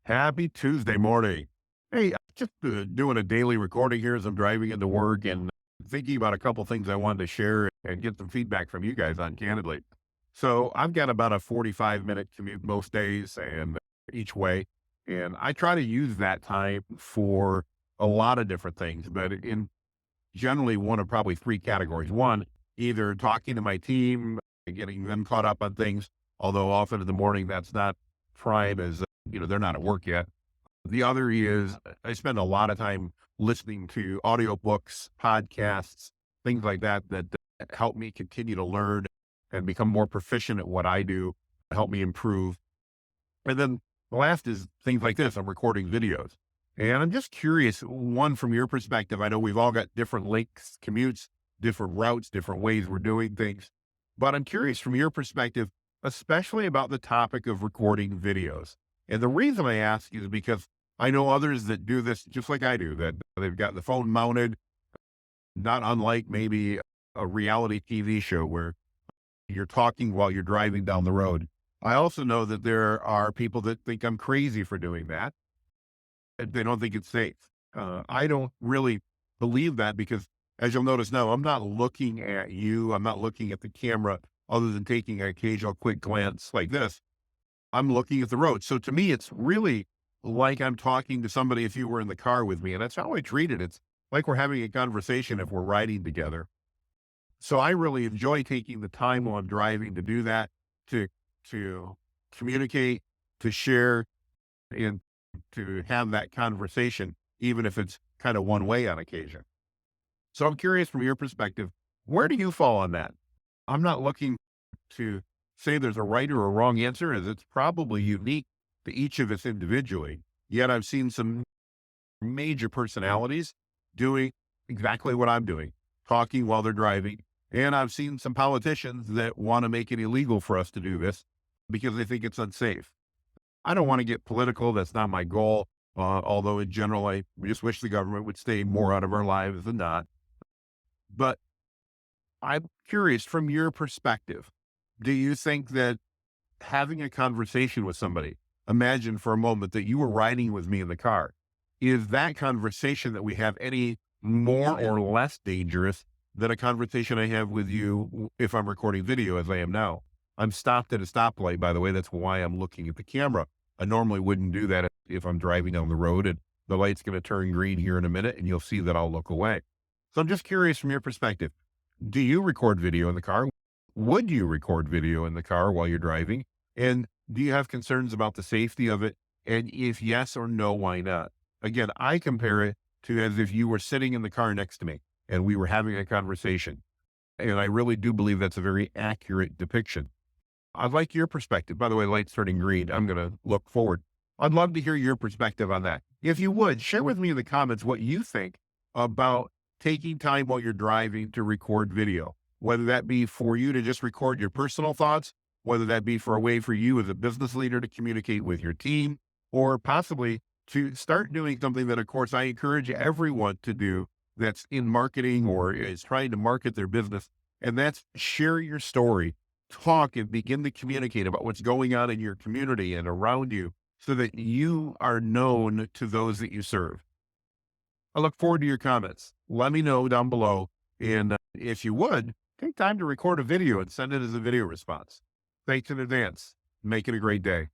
Happy Tuesday morning. Hey, just doing a daily recording here as I'm driving into work and thinking about a couple things I wanted to share and get some feedback from you guys on candidly. So I've got about a 45-minute commute most days and each way. And I try to use that time for a lot of different things, but in generally one of probably three categories. One, either talking to my team, getting them caught up on things, although often in the morning that's not prime as, they're not at work yet. The other is I spend a lot of time listening to audiobooks, podcasts, things like that that help me continue to learn and become more proficient at what I do, help me improve. And then the last is things like this. I'm recording videos. And I'm just curious, one, from your perspective, I know we've all got different lengths, commutes, different routes, different ways we're doing things. But I'm curious from your perspective, especially about the topic of recording videos. And the reason I ask is because I know others that do this just like I do, that they've got the phone mounted, not unlike maybe a reality TV show where you're talking while you're driving down the road. I also know that there are people that think I'm crazy for doing that. They don't think it's safe. I don't really believe that because, as you'll notice now, I'm not looking at you. I'm not looking at the camera other than taking an occasional quick glance like this. I'm looking at the road. So to me, it's really like I'm talking to somebody if you were in the car with me. And that's how I treat it. It's like we're having a conversation if we're riding together. So I really enjoy taking the time while I'm driving to do that, to to communicate, to share, and to have that conversation, even if it's kind of one way on occasion. So I'm curious from your perspective, where do you fall on that? I'm not looking to say there's a right or a wrong answer, as it's probably unique to each of us individually. Yet I've seen some major personalities doing exactly what I'm doing, talking while they're driving. And I've seen some politicians that want to make it illegal for us to do this because they think it's unsafe. I don't want to get political. That's not my goal. Although in general, I just wish the government would stay more out of our lives than not. But I'm curious from your perspective, do you think that having a conversation with somebody, imagine for a moment that you were riding with me in the car, is that conversation that we have any more or less dangerous than a conversation I have with you if I'm recording video as I am now? I'm stopped at a stoplight, by the way. That's why I'm looking at the camera. I normally wouldn't do that if I'm driving down the road and the light's going to turn green here in a minute and you'll see that I'll look away. So I'm just curious from your perspective, do you record video in the car? Would you record video in the car while you're driving? And do you have concerns about the safety of it? And if yes or no, why not? Again, I compare it to as if you were sitting in the car next to me and we were having a conversation. And I really do believe that's a very accurate depiction. I'd like your perspective. By the way, light's turning green. I'm going to look forward. I'd love to hear your perspective on that. If you would, share with me in the comments what you think about taking time while you're driving to record video, whether that be for you to just record your personal thoughts, whether that be for a way for you as a business leader to communicate with your team, or possibly to start doing something that, of course, I encourage everyone to do that's in marketing or is trying to market their business. And that's share your story, talk and begin to communicate about what's going on in your community and around you so that you are known to those that you serve. I look forward to your comments. Let me know down below. And if you would, take time to record a video and send it as a video response. Thanks in advance. Make it a great day.